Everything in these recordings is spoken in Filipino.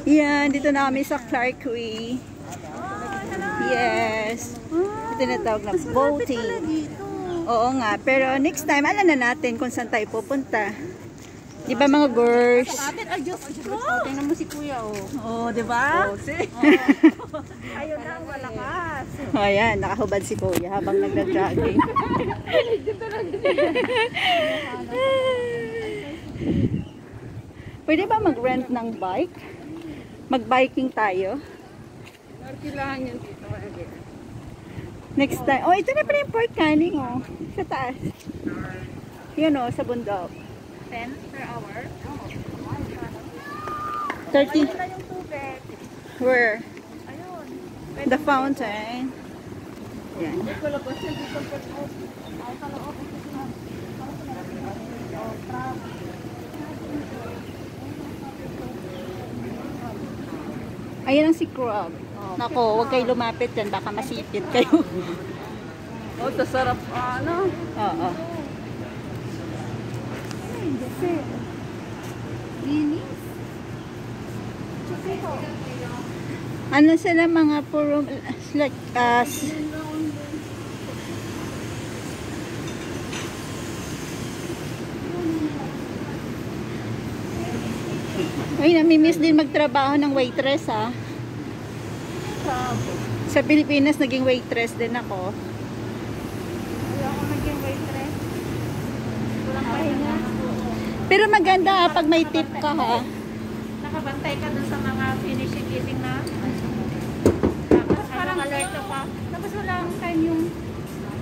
Yan, dito na kami sa Clarkway. Yes. Ito na tawag na boating. Oo nga, pero next time, alam na natin kung saan tayo pupunta. Di ba mga girls? Tingnan mo si kuya, oh. Oo, di ba? Ayun na, malakas. Ayan, nakahubad si kuya habang nagda-jogging. Pwede ba mag-rent ng bike? Mag-biking tayo? Kailangan yun dito. Next time. Oh, ito na pala yung Port Canning, oh. Sa taas. Yun, oh, sa bundok. 10 per hour? 30. Ayun na yung tubig. Where? Ayun. The fountain. Yan. Ayan ang si Crab. Nako, huwag kayo lumapit dyan. Baka masipit kayo. Oh, tasarap. Ano? Oo. Linis. Ano sila mga puro like ay, namimiss din magtrabaho ng waitress, ha. Sa Pilipinas naging waitress din ako. Wala akong naging waitress. Walang pahinga. Pero maganda, ha, pag may tip ka, ha. Nakabantay ka dun sa mga finishing eating na. Tapos parang alert ka. Tapos wala akong time yung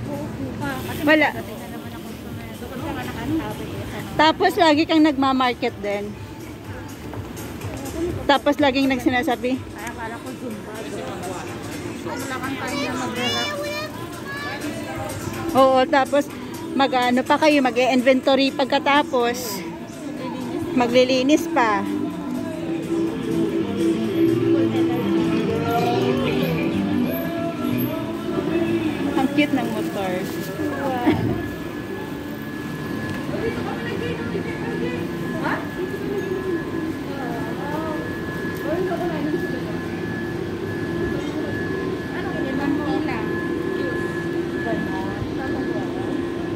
uupo ka. Kasi Wala. magdating na naman ang customer. Doon ka nga nakasabi. Tapos lagi kang nagmamarket din. Tapos laging nagsinasabi, Kaya akala ko Zumba. Wala kang time na mag-relax. oo, tapos mag-ano pa kayo, mag-inventory pagkatapos. Maglilinis pa. Ang cute ng motor. Ano yun? Manila.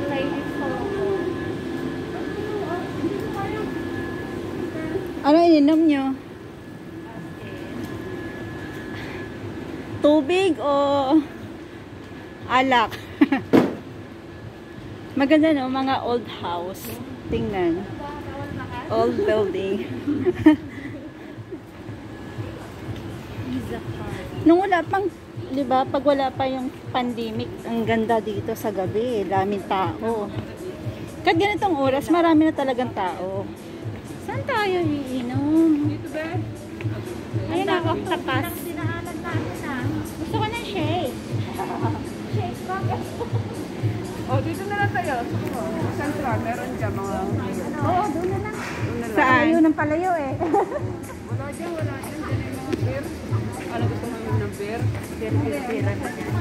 Ladies Colombo. Ano ininom nyo? Tubig o alak? Maganda, no? Mga old house. Tingnan. Old building. Nung wala pang, di ba, pag wala pa yung pandemic, ang ganda dito sa gabi. Daming tao. Kahit ganitong oras, marami na talagang tao. Saan tayo iinom? Dito ba? Ayun ako, tapas. Dinaanan natin ah. Gusto ko ng shake. Shake bakit? Oh, dito na lang tayo. Sa Central, meron dyan mga... Oo, doon na lang. Doon na lang. Saan? Palayo ng palayo eh. Wala dyan, wala dyan. Dyan yung mga beer. Ano gusto mo yun ng beer? Beer-beer ka dyan.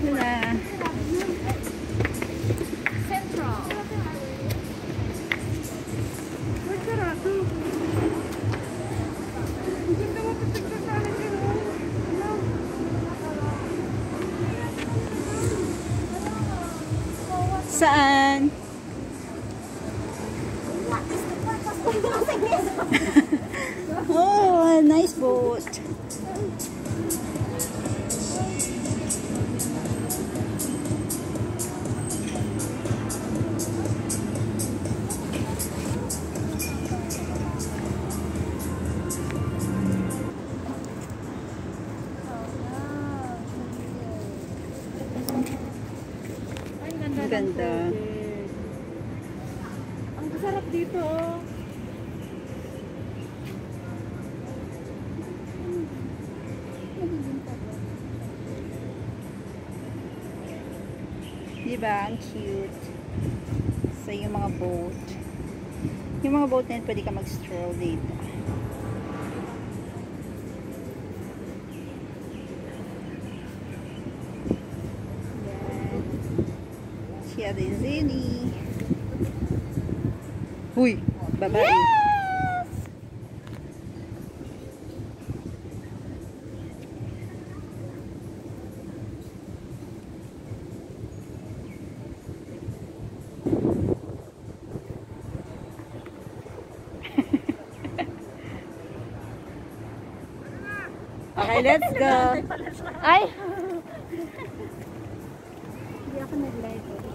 Wala. Central. Ay, sarado. Ang ganda mo, titignan na lang yun. Ano? Saan? Oh, a nice boat. Ay, ganda. Ang ganda. Ang sarap dito oh. Diba? Ang cute. So, yung mga boat. Yung mga boat na yun, pwede ka mag-stroll dito. Yan. Siya din Zini. Huy, babae. Yes! Okay, let's go. Ay! Hindi ako nag-live.